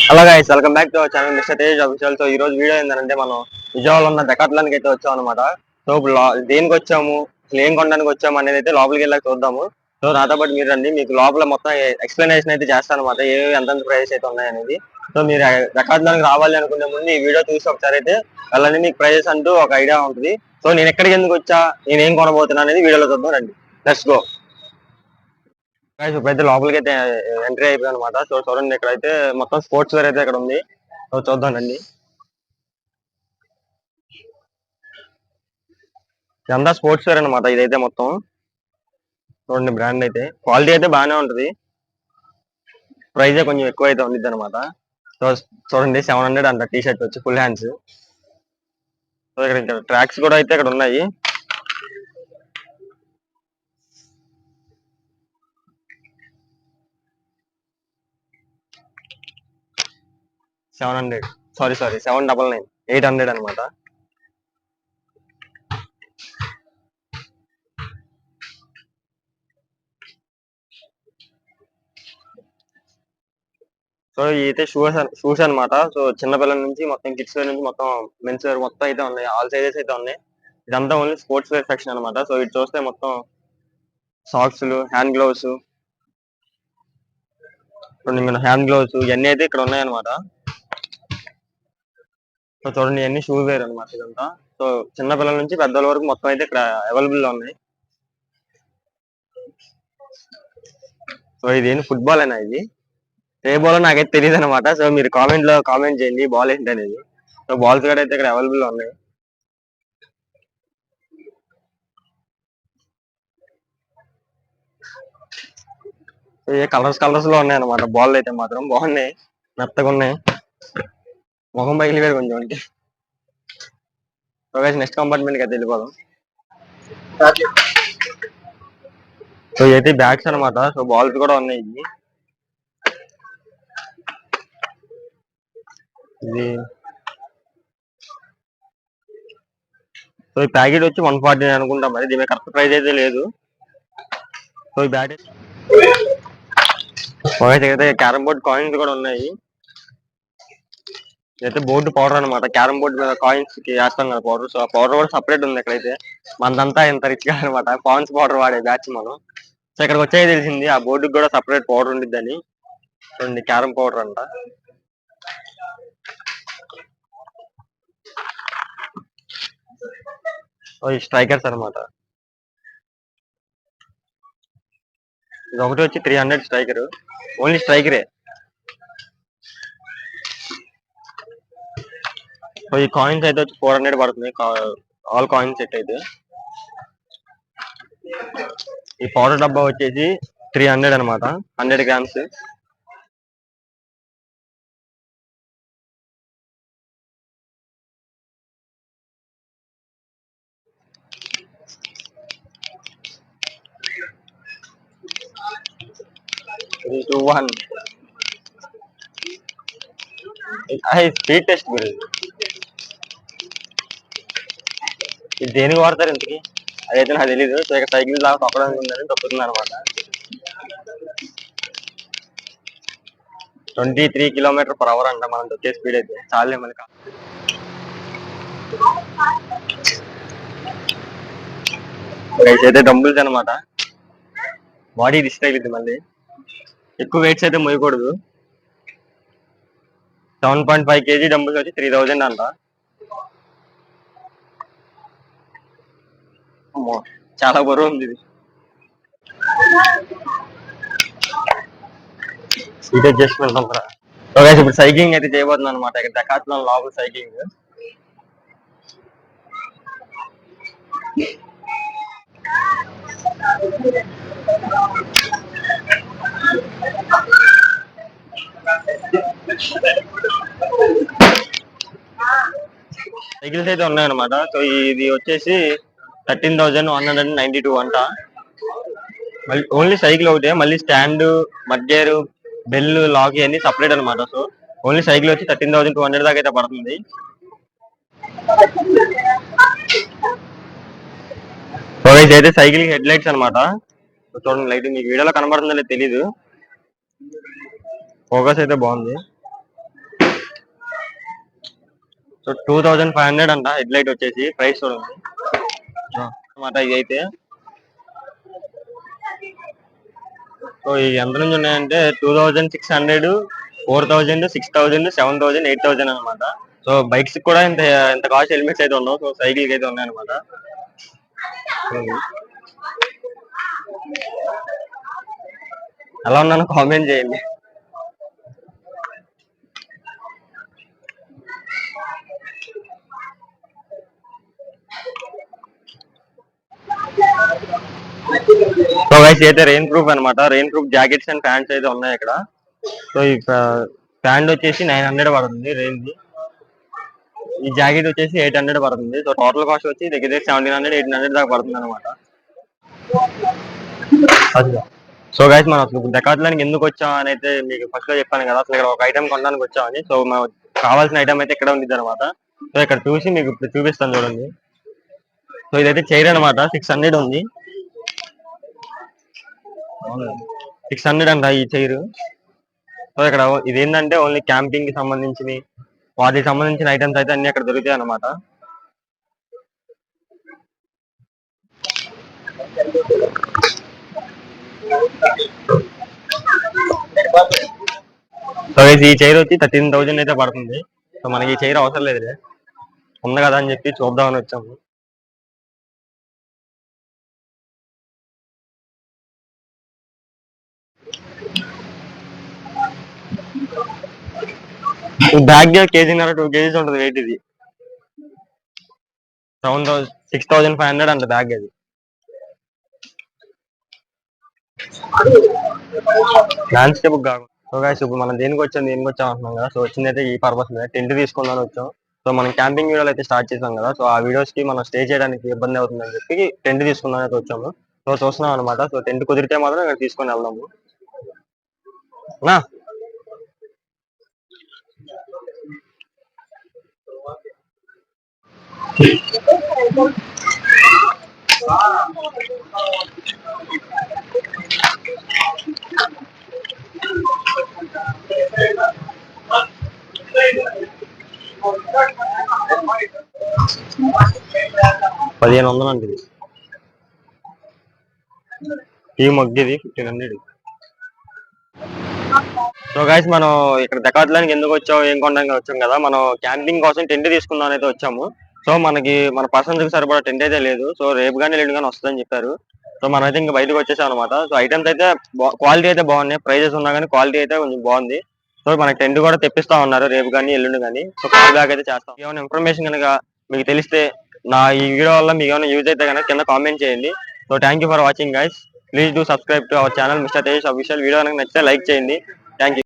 Hello guys, welcome back to our channel mister Tej official. So ఈ రోజు video ఏంటంటే మనం విజయవాడలో ఉన్న డెకాథ్లాన్ కి అయితే వచ్చాం అనమాట. సో ఇప్పుడు దేనికి వచ్చాము, అసలు ఏం కొనడానికి వచ్చాము అనేది అయితే లోపలికి వెళ్ళాక చూద్దాము. సో నాతో పాటు మీరు రండి, మీకు లోపల మొత్తం ఎక్స్ప్లెనేషన్ అయితే చేస్తాను అనమాట, ఎంతెంత ప్రైస్ అయితే ఉన్నాయనేది. సో మీరు డెకాథ్లాన్ కి రావాలి అనుకునే ముందు ఈ వీడియో చూసి ఒకసారి అయితే వెళ్ళండి, మీకు ప్రైజెస్ అంటూ ఒక ఐడియా ఉంటుంది. సో నేను ఎక్కడికి ఎందుకు వచ్చా, నేను ఏం కొనబోతున్నా అనేది వీడియోలో చూద్దాం రండి. Let's go. ఇప్పుడైతే లోపలికి అయితే ఎంట్రీ అయిపోయింది అనమాట. సో చూడండి, ఇక్కడైతే మొత్తం స్పోర్ట్స్ వేర్ అయితే ఇక్కడ ఉంది. సో చూద్దాం రండి. ఇదంతా స్పోర్ట్స్ వేర్ అనమాట. ఇదైతే మొత్తం చూడండి, బ్రాండ్ అయితే క్వాలిటీ అయితే బాగానే ఉంటుంది, ప్రైస్ కొంచెం ఎక్కువ అయితే ఉండిద్ది అనమాట. సో చూడండి, 700 అంట టీ షర్ట్ వచ్చి ఫుల్ హ్యాండ్స్. సో ఇక్కడ ట్రాక్స్ కూడా అయితే ఇక్కడ ఉన్నాయి. సారీ 799, 800 అనమాట. సో ఇదైతే షూస్ అనమాట. సో చిన్నపిల్లల నుంచి మొత్తం కిడ్స్ వేర్ నుంచి మొత్తం మెన్స్ వేర్ మొత్తం అయితే ఉన్నాయి, ఆల్ సైజెస్ అయితే ఉన్నాయి. ఇదంతా ఓన్లీ స్పోర్ట్స్ వేర్ సెక్షన్ అనమాట. సో ఇటు చూస్తే మొత్తం socks, hand gloves, hand gloves ఇవన్నీ అయితే ఇక్కడ ఉన్నాయన్నమాట. సో చూడండి, ఇవన్నీ షూ వేర్ అనమాట ఇదంతా. సో చిన్న పిల్లల నుంచి పెద్దల వరకు మొత్తం అయితే ఇక్కడ అవైలబుల్ లో ఉన్నాయి. సో ఇది ఏంటి, ఫుట్బాల్ అయినా ఇది ఏ బాల్ నాకైతే తెలియదు అనమాట. సో మీరు కామెంట్ చేయండి బాల్ ఏంటి అనేది. సో బాల్స్ కూడా అయితే ఇక్కడ అవైలబుల్ లో ఉన్నాయి. ఏ కలర్స్ లో ఉన్నాయి అనమాట. బాల్ అయితే మాత్రం బాగున్నాయి, మెత్తగా ఉన్నాయి, ముఖం పగిలి వేరు కొంచెం అంటే. సో నెక్స్ట్ కంపార్ట్మెంట్ కి అయితే వెళ్ళిపోదాం. సో అయితే బ్యాగ్స్ అనమాట. సో బాల్స్ కూడా ఉన్నాయి. ఇది సో ఈ ప్యాకెట్ వచ్చి 140 అనుకుంటా, మరి దీని కరెక్ట్ ప్రైస్ అయితే లేదు. సో ఈ బ్యాట్ అయితే క్యారమ్ బోర్డ్ కాయిన్స్ కూడా ఉన్నాయి. ఇదైతే బోర్డు పౌడర్ అనమాట. క్యారమ్ బోర్డు మీద కాయిన్స్ కి వేస్తాం కదా పౌడర్. సో ఆ పౌడర్ కూడా సపరేట్ ఉంది ఇక్కడైతే. మనదంతా ఇంత రిచ్ గా అనమాట, పాన్స్ పౌడర్ వాడే బ్యాచ్ మనం. సో ఇక్కడికి వచ్చాయి తెలిసింది ఆ బోర్డుకి కూడా సపరేట్ పౌడర్ ఉండిద్దని. చూడండి, క్యారమ్ పౌడర్ అంట. ఈ స్ట్రైకర్స్ అనమాట. ఇది ఒకటి వచ్చి 300 స్ట్రైకర్, ఓన్లీ స్ట్రైకరే. సో ఈ కాయిన్స్ అయితే వచ్చి 400 పడుతుంది, ఆల్ కాయిన్స్ సెట్ అయితే. ఈ పౌడర్ డబ్బా వచ్చేసి 300 అనమాట, 100 గ్రామ్స్. ఇది 2-1 స్పీడ్ టెస్ట్ గురించి. ఇది దేనికి వాడతారు ఇంతకి, అదైతే నాకు తెలీదు. సో ఇక సైకిల్ లాగా తొక్కడానికి ఉందని తొక్కుతుంది అనమాట. 23 km/h అంట మనం తొక్కే స్పీడ్ అయితే. చాలే మనకి. అయితే డంబుల్స్ అనమాట, బాడీ రిస్ట్ అయిపోద్ది మళ్ళీ. ఎక్కువ వెయిట్స్ అయితే మోయకూడదు. 7.5 kg డంబుల్స్ వచ్చి 3000 అంట. చాలా బరువు ఉంది ఇది. సీట్ అడ్జస్ట్మెంట్ అంటారా. ఇప్పుడు సైక్లింగ్ అయితే చేయబోతుంది అనమాట. ఇక్కడ డెకాథ్లాన్ లోపల సైక్లింగ్. సైకిల్స్ అయితే ఉన్నాయన్నమాట. సో ఇది వచ్చేసి 13,192 అంట. మళ్ళీ ఓన్లీ సైకిల్ ఒకటే, మళ్ళీ స్టాండ్, మడ్గేరు, బెల్, లాక్ ఇవన్నీ సపరేట్ అనమాట. సో ఓన్లీ సైకిల్ వచ్చి 13,200 దాకా అయితే పడుతుంది. సో అయితే సైకిల్ హెడ్ లైట్స్ అనమాట. చూడండి, లైట్ మీకు వీడియోలో కనబడుతుందో తెలీదు, ఫోకస్ అయితే బాగుంది. సో 2500 అంట హెడ్ లైట్ వచ్చేసి ప్రైస్ చూడండి అన్నమాట. ఇది అయితే సో ఇవి ఎంత నుంచి ఉన్నాయంటే 2600, 4000, 6000, 7000, 8000 అనమాట. సో బైక్స్ కూడా ఇంత కాస్ట్ హెల్మెట్స్ అయితే ఉన్నావు. సో సైకిల్ అయితే ఉన్నాయి అనమాట. ఎలా ఉన్నాను కామెంట్ చేయండి. సో గైస్ అయితే రెయిన్ ప్రూఫ్ అనమాట. Rain proof jackets and pants అయితే ఉన్నాయి ఇక్కడ. సో ఈ ప్యాంట్ వచ్చేసి 900 పడుతుంది రెయిన్ ది. ఈ జాకెట్ వచ్చేసి 800 పడుతుంది. సో టోటల్ కాస్ట్ వచ్చి దగ్గర 1700, 1800 దాకా పడుతుంది అనమాట. సో గైస్ మనం అసలు డెకాథ్లాన్ ఎందుకు వచ్చాం అని అయితే మీకు ఫస్ట్ లో చెప్పాను కదా. అసలు ఇక్కడ ఒక ఐటమ్ కొనడానికి వచ్చామని. సో మనం కావాల్సిన ఐటమ్ అయితే ఇక్కడ ఉంది అనమాట. సో ఇక్కడ చూసి మీకు చూపిస్తాను చూడండి. సో ఇదైతే చైర్ అనమాట. 600 ఉంది. 600 అంట ఈ చైర్. సో ఇక్కడ ఇది ఏంటంటే ఓన్లీ క్యాంపింగ్ కి సంబంధించిన వాటికి సంబంధించిన ఐటమ్స్ అయితే అన్ని అక్కడ దొరుకుతాయి అనమాట. సో ఈ చైర్ వచ్చి 13,000 అయితే పడుతుంది. సో మనకి ఈ చైర్ అవసరం లేదు ఉంది కదా అని చెప్పి చూద్దామని వచ్చాము. బ్యాగ్ 1.5 kg 2 kgs ఉంటుంది వెయిట్. ఇది 6500 అంట బ్యాగ్ అది. ల్యాండ్స్కేప్ కాకుండా. సో గైస్ ఇప్పుడు మనం దేనికి వచ్చాం అంటున్నాం కదా. సో వచ్చింది అయితే ఈ పర్పస్ మీద టెంట్ తీసుకుందామని వచ్చాం. సో మనం క్యాంపింగ్ వీడియోలు అయితే స్టార్ట్ చేసాం కదా. సో ఆ వీడియోస్ కి మనం స్టే చేయడానికి ఇబ్బంది అవుతుందని చెప్పి టెంట్ తీసుకుందాం అయితే వచ్చాము. సో చూస్తున్నాం అనమాట. సో టెంట్ కుదిరితే మాత్రం ఇక్కడ తీసుకొని వెళ్దాము. $1500 అంటే ఈ మగ్గిది 1500. సో గైస్ మనం ఇక్కడ డెకాథ్లాన్ ఎందుకు వచ్చాం ఏం కొనడానికి వచ్చాం కదా. మనం క్యాంపింగ్ కోసం టెంట్ తీసుకుందాం అయితే వచ్చాము. సో మనకి మన పర్సన్స్ కి సరిపడా టెంట్ అయితే లేదు. సో రేపు కానీ ఎల్లుండి కానీ వస్తుందని చెప్పారు. సో మనం అయితే ఇంకా బయటకు వచ్చేసాం అనమాట. సో ఐటమ్స్ అయితే క్వాలిటీ అయితే బాగున్నాయి. ప్రైజెస్ ఉన్నా కానీ క్వాలిటీ అయితే కొంచెం బాగుంది. సో మనకి టెంట్ కూడా తెప్పిస్తా ఉన్నారు రేపు కానీ ఎల్లుండి కానీ. సో కాల్ బ్యాక్ అయితే చేస్తాం. ఏమైనా ఇన్ఫర్మేషన్ కనుక మీకు తెలిస్తే నా ఈ వీడియో వల్ల మీకు ఏమైనా యూజ్ అయితే కనుక కింద కామెంట్ చేయండి. So thank you for watching guys. Please do subscribe to our channel mister Tejas official. Video కనుక నచ్చితే లైక్ చేయండి. Thank you.